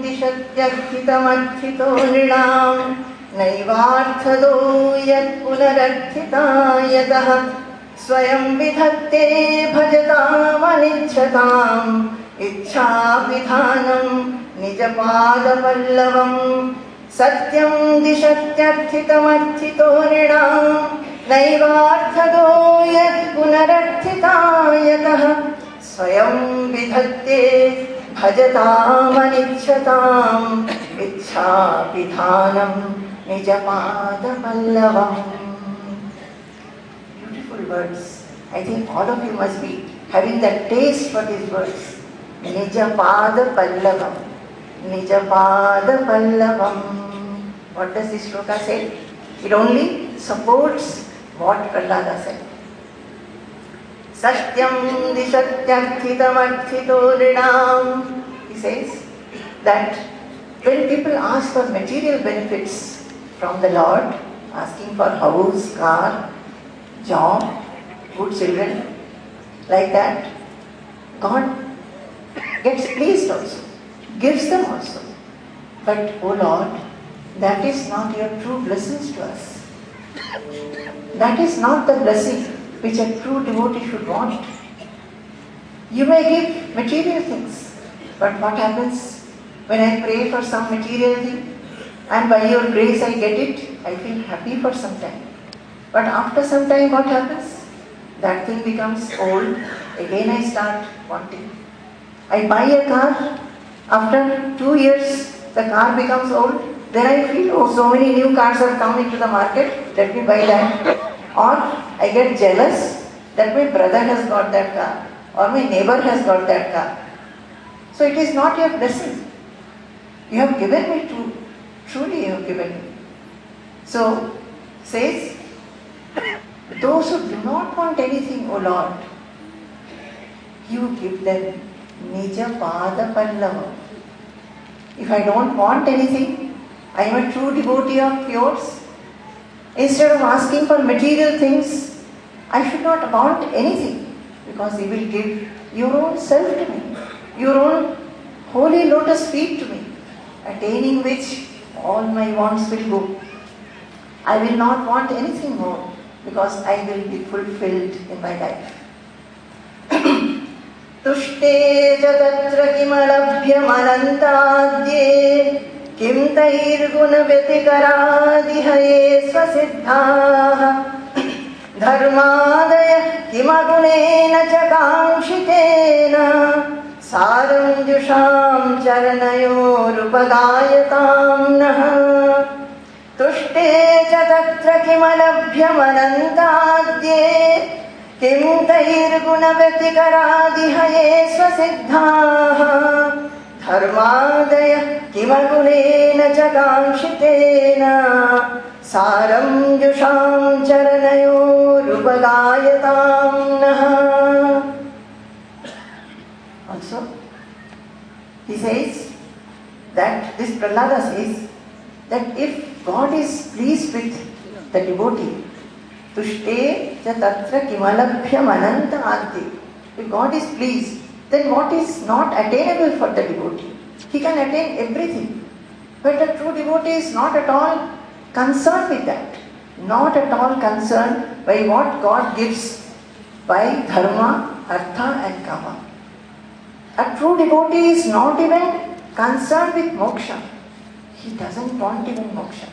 दिशत्यर्थितमर्थितो नृणां नैवार्थदो यत्पुनरर्थितायतः स्वयं विधत्ते भजतामनिच्छताम् इच्छाविधानं निजपादपल्लवम् सत्यं दिशत्यर्थितमर्थितो नृणां नैवार्थदो यत्पुनरर्थितायतः स्वयं विधत्ते भजतामनिच्छताम् इच्छाविधानं निजपादपल्लवम्. Beautiful words. I think all of you must be having that taste for these words. Nijapada-pallavam. Nijapada-pallavam. What does this shloka say? It only supports what Prahlada said. Satyam dishatyarthitam-arthito nrinam. He says that when people ask for material benefits from the Lord, asking for house, car, job, good children, like that, God gets pleased also, gives them also. But, oh Lord, that is not your true blessings to us. That is not the blessing which a true devotee should want. You may give material things, but what happens when I pray for some material thing and by your grace I get it? I feel happy for some time. But after some time what happens? That thing becomes old. Again I start wanting. I buy a car. After 2 years the car becomes old. Then I feel, oh, so many new cars have come into the market, let me buy that. Or I get jealous that my brother has got that car or my neighbor has got that car. So it is not your blessing. You have given me truly you have given me. So says, those who do not want anything, O Lord, you give them Nija Pada Pallava. If I don't want anything, I am a true devotee of yours. Instead of asking for material things, I should not want anything, because you will give your own self to me, your own holy lotus feet to me, attaining which all my wants will go. I will not want anything more, because I will be fulfilled in my life. Tushte jatatra kimalabhyamanantadye kim tairguna vyatikaradhihaye swasiddhaha dharmadaya kimagunena chakaංshitena saram jusham charanayorupadāyatam naha. Tushte jatatra kimalabhyamanantadye kim tairguna vyatikaradhihaye swasiddhaha dharmadaya kimagunena chakaංshitena saram jusham charanayorupadāyatam naha. Also, he says that, this Prahlada says, that if God is pleased with the devotee, tushte cha tatra kimalabhyam ananta adhi. If God is pleased, then what is not attainable for the devotee? He can attain everything. But a true devotee is not at all concerned with that. Not at all concerned by what God gives by dharma, artha and kama. A true devotee is not even concerned with moksha. He doesn't want even moksha.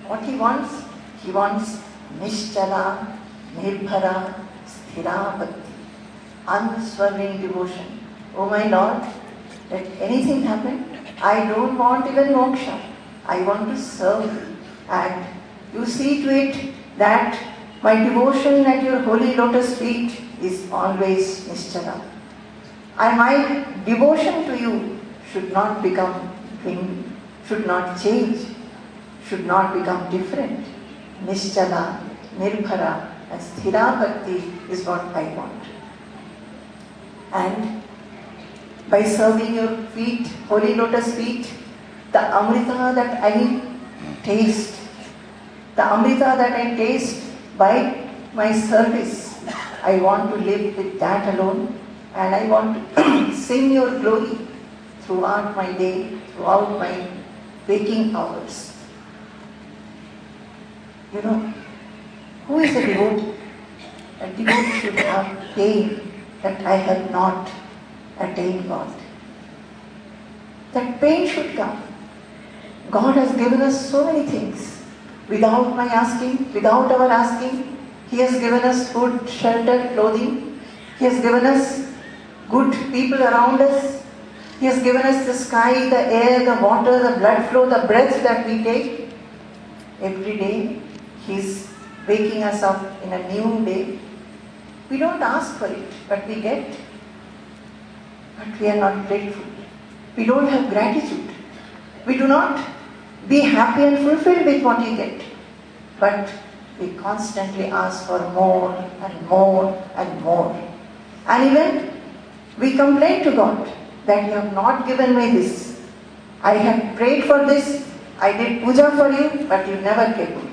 What he wants nischala, nirbhara, sthira bhakti, unswerving devotion. Oh my Lord, let anything happen, I don't want even moksha. I want to serve you. And you see to it that my devotion at your holy lotus feet is always nischala. And my devotion to you should not become dim, should not change, should not become different. Nischala, nirbhara and sthira bhakti is what I want. And by serving your feet, holy lotus feet, the amrita that I taste, by my service, I want to live with that alone, and I want to sing your glory throughout my day, throughout my waking hours. You know, who is a devotee? A devotee should have pain that I have not attained God. That pain should come. God has given us so many things. Without my asking, without our asking, He has given us food, shelter, clothing. He has given us good people around us. He has given us the sky, the air, the water, the blood flow, the breath that we take. Every day, He is waking us up in a new day. We don't ask for it, but we get. But we are not grateful. We don't have gratitude. We do not be happy and fulfilled with what we get. But we constantly ask for more and more and more. And even we complain to God that You have not given me this. I have prayed for this. I did puja for You, but You never gave me.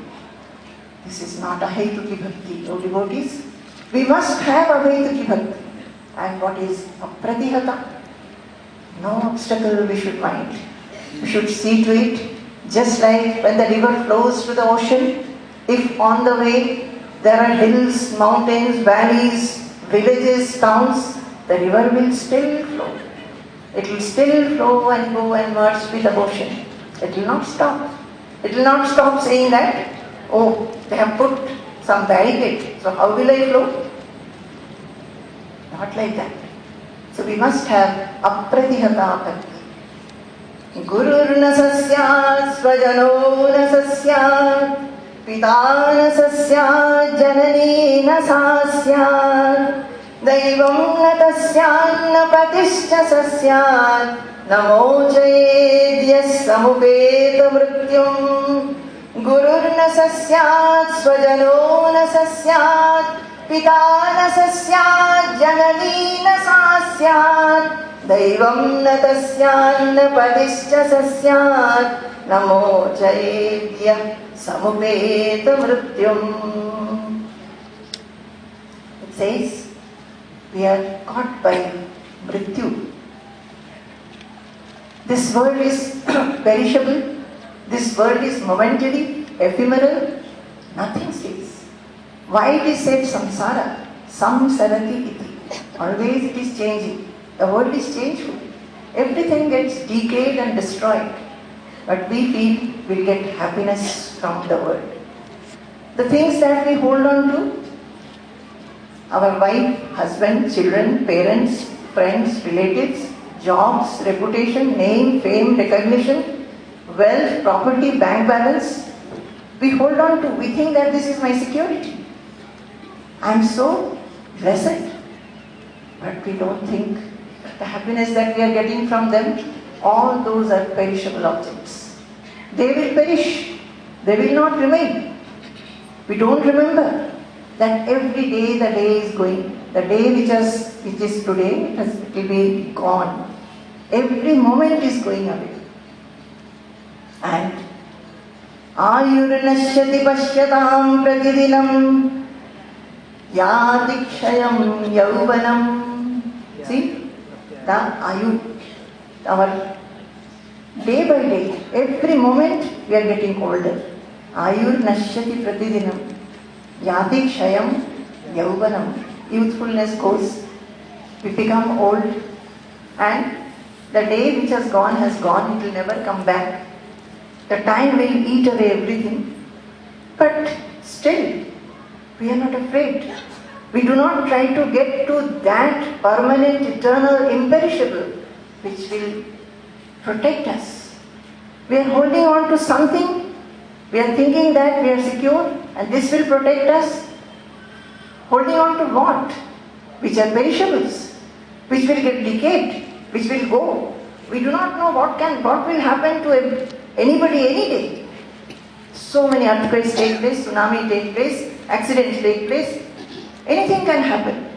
This is not a Ahetuki Bhakti, O devotees. We must have a Ahetuki Bhakti. And what is Apratihata? No obstacle we should mind. We should see to it, just like when the river flows to the ocean, if on the way there are hills, mountains, valleys, villages, towns, the river will still flow. It will still flow and go and merge with the ocean. It will not stop. It will not stop saying that, oh, they have put some barricade, so how will I flow? Not like that. So we must have apratihata bhakti. Gurur na sasyat, svajano na sasyat, pita na sasyat, janani na sasyat, daivam na tasyan na patischa sasyat, namo jayedyas samupeta mrityum. Gurur na sasyat, svajano na sasyat, pita na sasyat, janani na sasyat, daivam na tasyan na patischa sasyat, namo jayedya samupeta mrityum. It says, we are caught by mrityu. This world is perishable. This world is momentary, ephemeral. Nothing stays. Why it is said samsara? Samsarati iti. Always it is changing. The world is changeful. Everything gets decayed and destroyed. But we feel we'll get happiness from the world. The things that we hold on to, our wife, husband, children, parents, friends, relatives, jobs, reputation, name, fame, recognition, wealth, property, bank balance, we hold on to. We think that this is my security. I am so blessed. But we don't think the happiness that we are getting from them, all those are perishable objects. They will perish. They will not remain. We don't remember that every day the day is going. The day which is today, it will be gone. Every moment is going away. And Ayurnashyati Pashyatam Pratidinam Yadikshayam Yauvanam. See, the Ayu, our day by day, every moment we are getting older. Ayurnashyati Pratidinam Yadikshayam Yauvanam. Youthfulness goes, we become old, and the day which has gone, it will never come back. The time will eat away everything. But still, we are not afraid. We do not try to get to that permanent, eternal, imperishable, which will protect us. We are holding on to something. We are thinking that we are secure and this will protect us. Holding on to what? Which are perishables, which will get decayed, which will go. We do not know what will happen to anybody any day. So many earthquakes take place, tsunami take place, accidents take place. Anything can happen.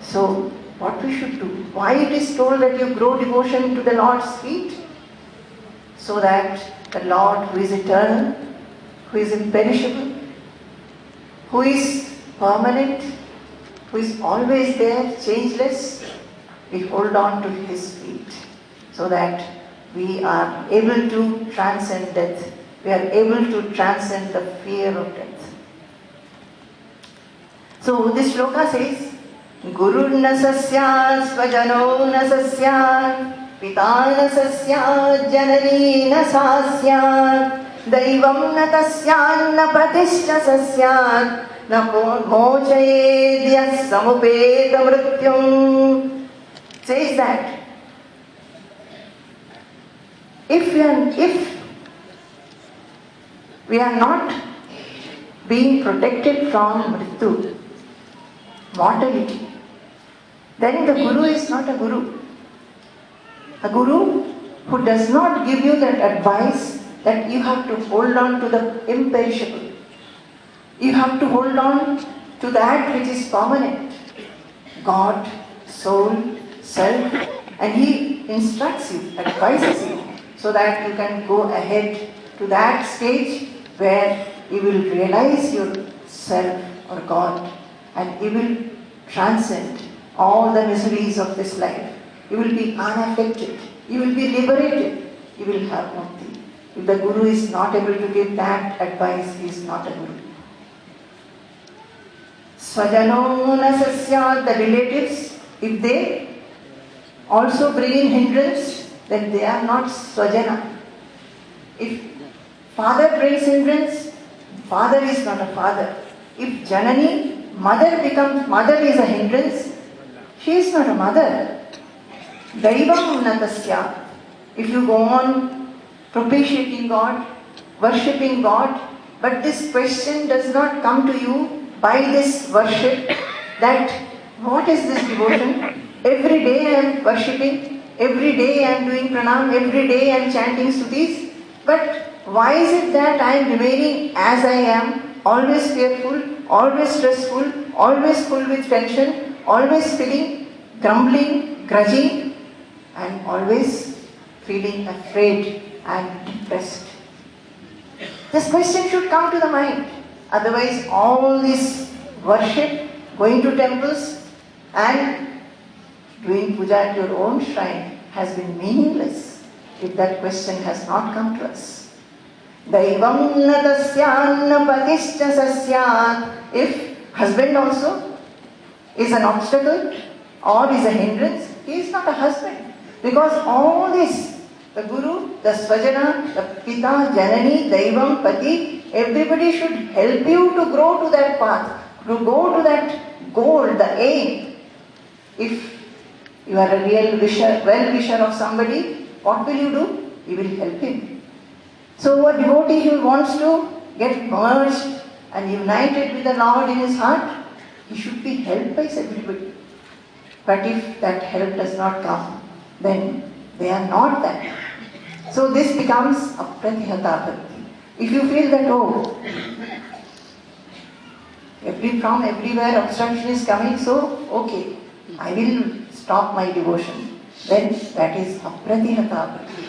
So what we should do? Why it is told that you grow devotion to the Lord's feet? So that the Lord who is eternal, who is imperishable, who is permanent, who is always there, changeless, we hold on to His feet. so that we are able to transcend death. We are able to transcend the fear of death. So this shloka says, Guru na sasyat, svajano na sasyat, pita na sasyat, janani na sasyat, daivam na tasyat, na pratishtha sasyat, na mochayedya samupeta mrityum. Says that if we are not being protected from mrityu, mortality, then the Guru is not a Guru. A Guru who does not give you that advice that you have to hold on to the imperishable. You have to hold on to that which is permanent. God, soul, self, and He instructs you, advises you, so that you can go ahead to that stage where you will realize yourself or God, and you will transcend all the miseries of this life. You will be unaffected. You will be liberated. You will have nothing. If the Guru is not able to give that advice, he is not a Guru. Svajano na sasyat, the relatives, if they also bring in hindrance, then they are not swajana. If father brings hindrance, father is not a father. If Janani, mother is a hindrance, she is not a mother. Daivam natasya. If you go on propitiating God, worshipping God, but this question does not come to you by this worship, that what is this devotion? Every day I am worshipping, every day I am doing pranam, every day I am chanting stutis, but why is it that I am remaining as I am, always fearful, always stressful, always full with tension, always feeling, grumbling, grudging, and always feeling afraid and depressed? This question should come to the mind. Otherwise, all this worship, going to temples and doing puja at your own shrine has been meaningless if that question has not come to us. Daivam na tasyan na patischa sasyat. If husband also is an obstacle or is a hindrance, he is not a husband. Because all this, the Guru, the Svajana, the Pita, Janani, Daivam, Pati, everybody should help you to grow to that path, to go to that goal, the aim. If you are a real well-wisher of somebody, what will you do? You will help him. So a devotee who wants to get merged and united with the Lord in his heart, he should be helped by everybody. But if that help does not come, then they are not that. So this becomes apratihata bhakti. If you feel that, from everywhere obstruction is coming, so okay, I will stop my devotion, then that is apratihata bhakti.